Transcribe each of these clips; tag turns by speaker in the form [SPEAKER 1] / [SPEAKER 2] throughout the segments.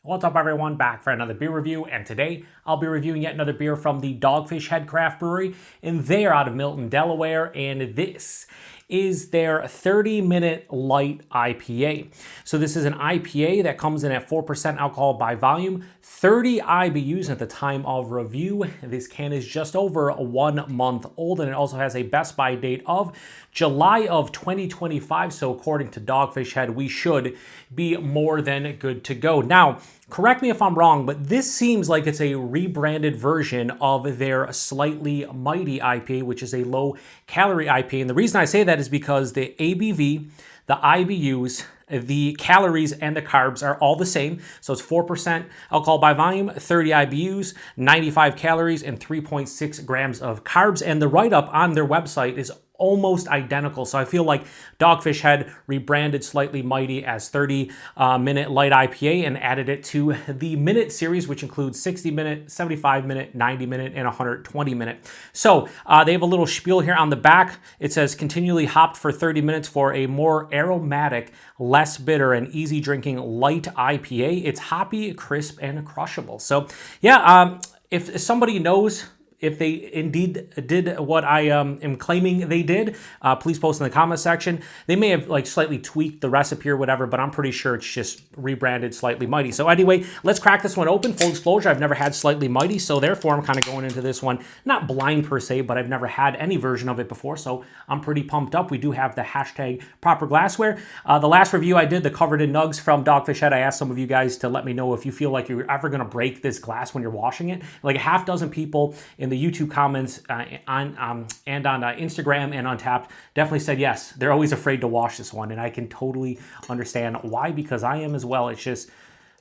[SPEAKER 1] What's up everyone, back for another beer review, and today I'll be reviewing yet another beer from the Dogfish Head Craft Brewery, and they are out of Milton, Delaware, and this is their 30-minute light IPA. So this is an IPA that comes in at 4% alcohol by volume, 30 IBUs at the time of review. This can is just over 1 month old, and it also has a best by date of July of 2025. So according to Dogfish Head, we should be more than good to go. Now, correct me if I'm wrong, but this seems like it's a rebranded version of their Slightly Mighty IPA, which is a low-calorie IPA. And the reason I say that is because the ABV, the IBUs, the calories, and the carbs are all the same. So it's 4% alcohol by volume, 30 IBUs, 95 calories, and 3.6 grams of carbs. And the write-up on their website is almost identical. So I feel like Dogfish Head rebranded Slightly Mighty as 30-minute light IPA and added it to the Minute series, which includes 60-minute, 75-minute, 90-minute, and 120-minute. So they have a little spiel here on the back. It says, continually hopped for 30 minutes for a more aromatic, less bitter, and easy drinking light IPA. It's hoppy, crisp, and crushable. So yeah, if somebody knows if they indeed did what I am claiming they did, please post in the comment section. They may have like slightly tweaked the recipe or whatever, but I'm pretty sure it's just rebranded Slightly Mighty. So anyway, let's crack this one open. Full disclosure, I've never had Slightly Mighty, so therefore I'm kind of going into this one not blind per se, but I've never had any version of it before, so I'm pretty pumped up. We do have the hashtag proper glassware. The last review I did, the Covered in Nugs from Dogfish Head, I asked some of you guys to let me know if you feel like you're ever going to break this glass when you're washing it. Like a half dozen people in the YouTube comments and on Instagram and Untapped definitely said yes, they're always afraid to wash this one, and I can totally understand why, because I am as well. It's just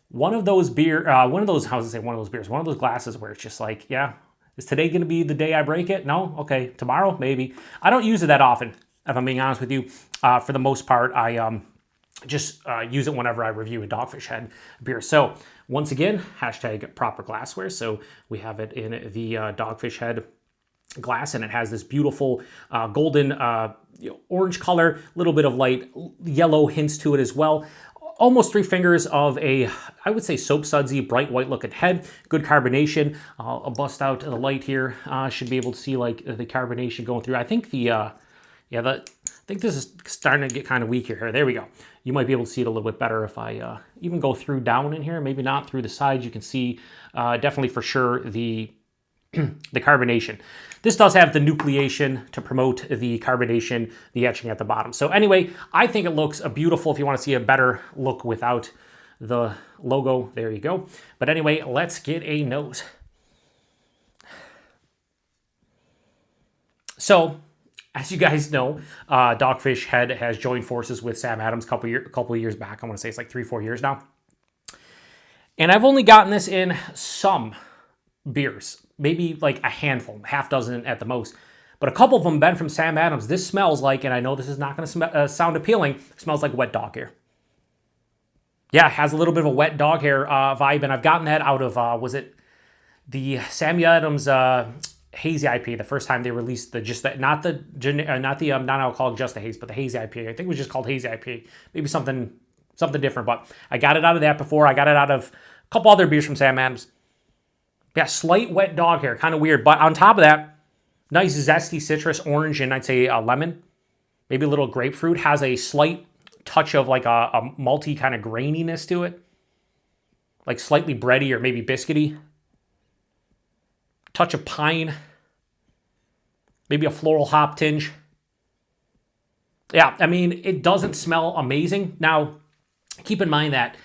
[SPEAKER 1] one of those one of those glasses where it's just like, yeah, is today going to be the day I break it? No? Okay, tomorrow? Maybe. I don't use it that often, if I'm being honest with you. For the most part, I just use it whenever I review a Dogfish Head beer. So once again, hashtag proper glassware. So we have it in the Dogfish Head glass, and it has this beautiful golden orange color, a little bit of light yellow hints to it as well. Almost 3 fingers of a, I would say, soap sudsy, bright white looking head. Good carbonation. I'll bust out the light here. Should be able to see like the carbonation going through. I think I think this is starting to get kind of weak here. There we go. You might be able to see it a little bit better if I even go through down in here. Maybe not through the sides. You can see definitely for sure the the carbonation. This does have the nucleation to promote the carbonation, the etching at the bottom. So anyway, I think it looks beautiful. If you want to see a better look without the logo, there you go. But anyway, let's get a nose. So, as you guys know, Dogfish Head has joined forces with Sam Adams a couple of years back. I want to say it's like 3-4 years now. And I've only gotten this in some beers, maybe like a handful, half dozen at the most. But a couple of them have been from Sam Adams. This smells like, and I know this is not going to sound appealing, smells like wet dog hair. Yeah, it has a little bit of a wet dog hair vibe, and I've gotten that out of, was it the Sam Adams Hazy IPA, the first time they released not the non-alcoholic Just the Haze, but the Hazy IPA. I think it was just called Hazy IPA. Maybe something different, but I got it out of that before. I got it out of a couple other beers from Sam Adams. Yeah, slight wet dog hair, kind of weird. But on top of that, nice zesty citrus, orange, and I'd say a lemon. Maybe a little grapefruit. Has a slight touch of like a malty kind of graininess to it. Like slightly bready or maybe biscuity. Touch of pine. Maybe a floral hop tinge. Yeah, I mean, it doesn't smell amazing. Now, keep in mind that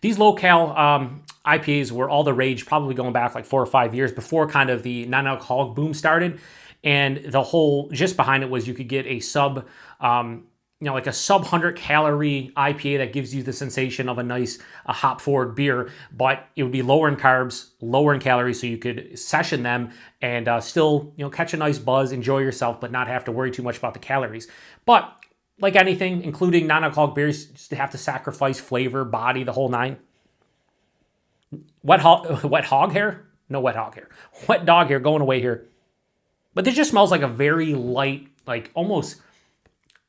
[SPEAKER 1] these low-cal IPAs were all the rage, probably going back like 4 or 5 years before kind of the non-alcoholic boom started. And the whole gist behind it was you could get a sub 100 calorie IPA that gives you the sensation of a nice hop forward beer, but it would be lower in carbs, lower in calories, so you could session them and still catch a nice buzz, enjoy yourself, but not have to worry too much about the calories. But like anything, including non-alcoholic beers, you just have to sacrifice flavor, body, the whole nine. Wet hog hair? No wet hog hair. Wet dog hair going away here. But this just smells like a very light, like almost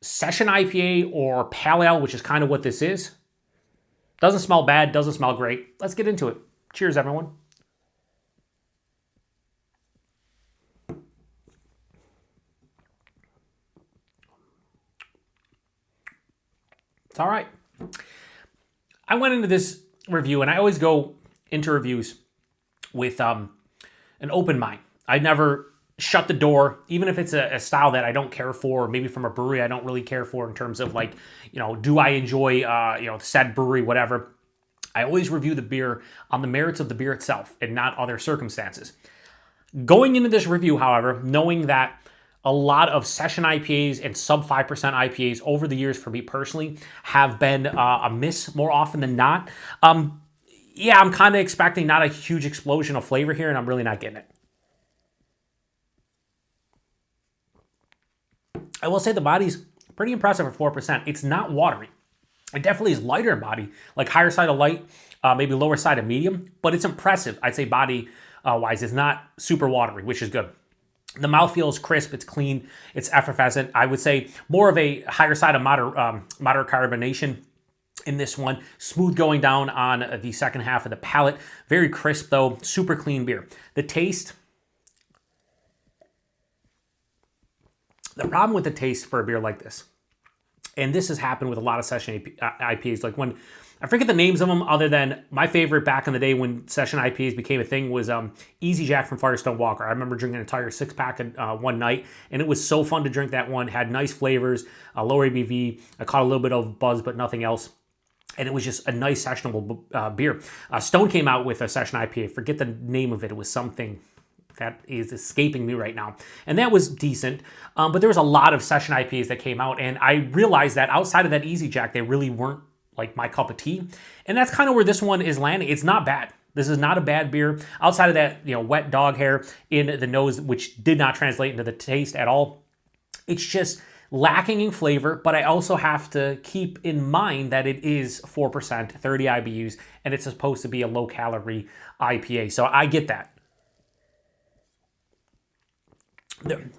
[SPEAKER 1] session IPA or pale ale, which is kind of what this is. Doesn't smell bad, doesn't smell great. Let's get into it. Cheers, everyone. It's all right. I went into this review, and I always go into reviews with an open mind. I never shut the door, even if it's a style that I don't care for, or maybe from a brewery I don't really care for in terms of like, do I enjoy, said brewery, whatever. I always review the beer on the merits of the beer itself and not other circumstances. Going into this review, however, knowing that a lot of session IPAs and sub 5% IPAs over the years for me personally have been a miss more often than not. I'm kind of expecting not a huge explosion of flavor here, and I'm really not getting it. I will say the body's pretty impressive at 4%. It's not watery. It definitely is lighter in body, like higher side of light, maybe lower side of medium, but it's impressive. I'd say body-wise, it's not super watery, which is good. The mouthfeel is crisp, it's clean, it's effervescent. I would say more of a higher side of moderate carbonation in this one. Smooth going down on the second half of the palate. Very crisp though, super clean beer. The taste, the problem with the taste for a beer like this, and this has happened with a lot of session IPAs, like when, I forget the names of them other than my favorite back in the day when session IPAs became a thing was Easy Jack from Firestone Walker. I remember drinking an entire 6-pack one night, and it was so fun to drink that one. Had nice flavors, lower ABV. I caught a little bit of buzz, but nothing else. And it was just a nice sessionable beer. Stone came out with a session IPA. Forget the name of it. It was something that is escaping me right now. And that was decent. But there was a lot of session IPAs that came out, and I realized that outside of that Easy Jack, they really weren't like my cup of tea. And that's kind of where this one is landing. It's not bad. This is not a bad beer. Outside of that, wet dog hair in the nose, which did not translate into the taste at all. It's just lacking in flavor, but I also have to keep in mind that it is 4%, 30 IBUs, and it's supposed to be a low-calorie IPA. So I get that.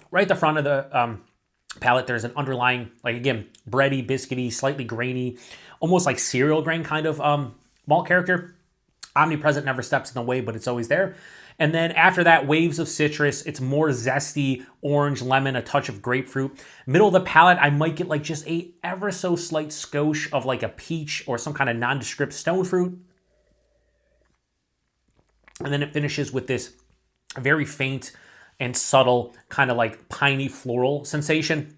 [SPEAKER 1] Right at the front of the palate, there's an underlying, like again, bready, biscuity, slightly grainy, almost like cereal grain kind of malt character. Omnipresent, never steps in the way, but it's always there. And then after that, waves of citrus. It's more zesty, orange, lemon, a touch of grapefruit. Middle of the palate, I might get like just a ever so slight skosh of like a peach or some kind of nondescript stone fruit. And then it finishes with this very faint and subtle kind of like piney floral sensation.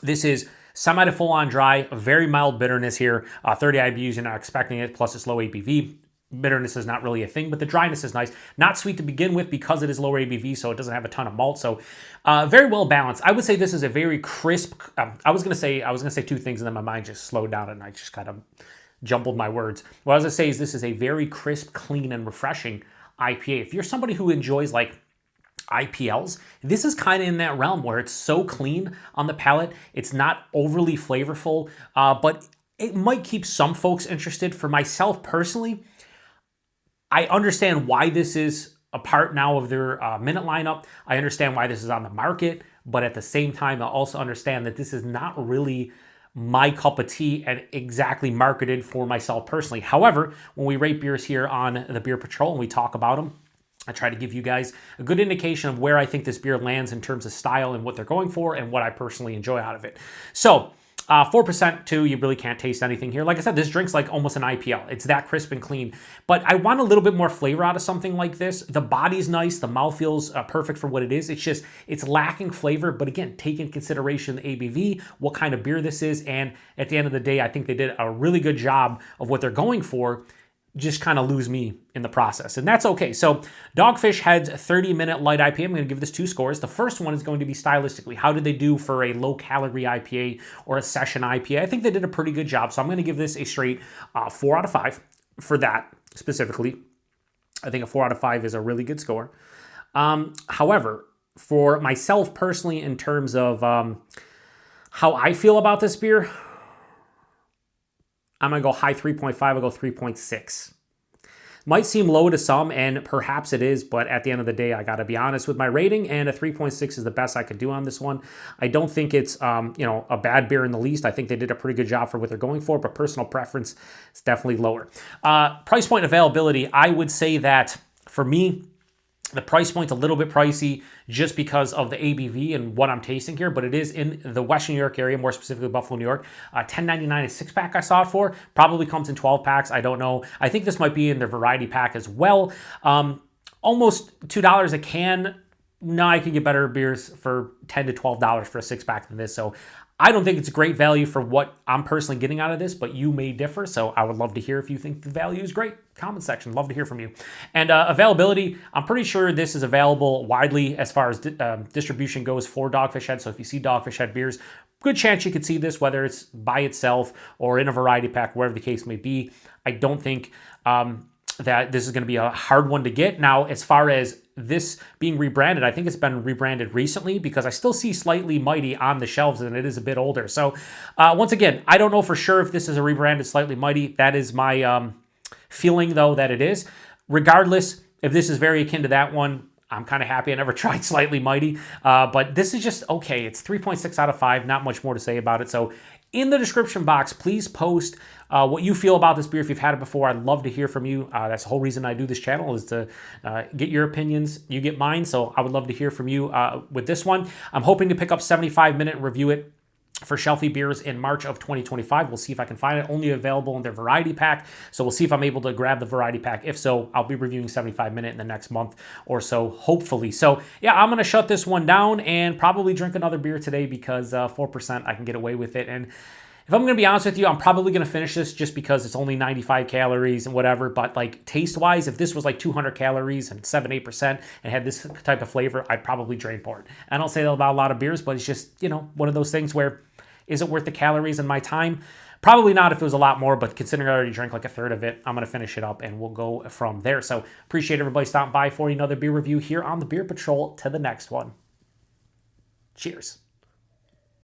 [SPEAKER 1] This is semi to full on dry, a very mild bitterness here. 30 IBUs, you're not expecting it, plus it's low ABV. Bitterness is not really a thing, but the dryness is nice. Not sweet to begin with because it is lower ABV, so it doesn't have a ton of malt. So very well balanced. I would say this is a very crisp. I was gonna say two things, and then my mind just slowed down, and I just kind of jumbled my words. What I was gonna say is this is a very crisp, clean, and refreshing IPA. If you're somebody who enjoys like IPLs, this is kind of in that realm where it's so clean on the palate. It's not overly flavorful, but it might keep some folks interested. For myself personally, I understand why this is a part now of their minute lineup. I understand why this is on the market, but at the same time, I also understand that this is not really my cup of tea and exactly marketed for myself personally. However, when we rate beers here on the Beer Patrol and we talk about them, I try to give you guys a good indication of where I think this beer lands in terms of style and what they're going for and what I personally enjoy out of it. So 4% too, you really can't taste anything here. Like I said, this drink's like almost an IPL. It's that crisp and clean. But I want a little bit more flavor out of something like this. The body's nice. The mouth feels perfect for what it is. It's just, it's lacking flavor. But again, take into consideration the ABV, what kind of beer this is. And at the end of the day, I think they did a really good job of what they're going for. Just kind of lose me in the process. And that's okay. So Dogfish Head's 30-minute light IPA, I'm going to give this 2 scores. The first one is going to be stylistically. How did they do for a low-calorie IPA or a session IPA? I think they did a pretty good job. So I'm going to give this a straight 4 out of 5 for that specifically. I think a 4 out of 5 is a really good score. However, for myself personally, in terms of how I feel about this beer, I'm going to go high 3.5. I'll go 3.6. Might seem low to some, and perhaps it is, but at the end of the day, I got to be honest with my rating, and a 3.6 is the best I could do on this one. I don't think it's a bad beer in the least. I think they did a pretty good job for what they're going for, but personal preference is definitely lower. Price point availability, I would say that for me, the price point's a little bit pricey just because of the ABV and what I'm tasting here, but it is in the Western New York area, more specifically Buffalo, New York. $10.99 a six-pack I saw it for. Probably comes in 12 packs. I don't know. I think this might be in their variety pack as well. Almost $2 a can. No, I can get better beers for $10 to $12 for a six-pack than this. So I don't think it's a great value for what I'm personally getting out of this, but you may differ. So I would love to hear if you think the value is great. Comment section, love to hear from you. And availability, I'm pretty sure this is available widely as far as distribution goes for Dogfish Head. So if you see Dogfish Head beers, good chance you could see this, whether it's by itself or in a variety pack, wherever the case may be. I don't think that this is going to be a hard one to get. Now, as far as this being rebranded, I think it's been rebranded recently because I still see Slightly Mighty on the shelves and it is a bit older. So once again, I don't know for sure if this is a rebranded Slightly Mighty. That is my feeling, though, that it is. Regardless, if this is very akin to that one, I'm kind of happy I never tried Slightly Mighty. But this is just okay. It's 3.6 out of 5. Not much more to say about it. So in the description box, please post what you feel about this beer if you've had it before. I'd love to hear from you. That's the whole reason I do this channel, is to get your opinions. You get mine, so I would love to hear from you with this one. I'm hoping to pick up 75-minute and review it for Shelfie Beers in March of 2025. We'll see if I can find it. Only available in their variety pack, so we'll see if I'm able to grab the variety pack. If so, I'll be reviewing 75-minute in the next month or so, hopefully. So yeah, I'm going to shut this one down and probably drink another beer today because 4% I can get away with it. And if I'm going to be honest with you, I'm probably going to finish this just because it's only 95 calories and whatever. But like taste-wise, if this was like 200 calories and 7-8% and had this type of flavor, I'd probably drain for it. I don't say that about a lot of beers, but it's just, one of those things where, is it worth the calories and my time? Probably not if it was a lot more, but considering I already drank like a third of it, I'm going to finish it up and we'll go from there. So appreciate everybody stopping by for another beer review here on the Beer Patrol. To the next one. Cheers.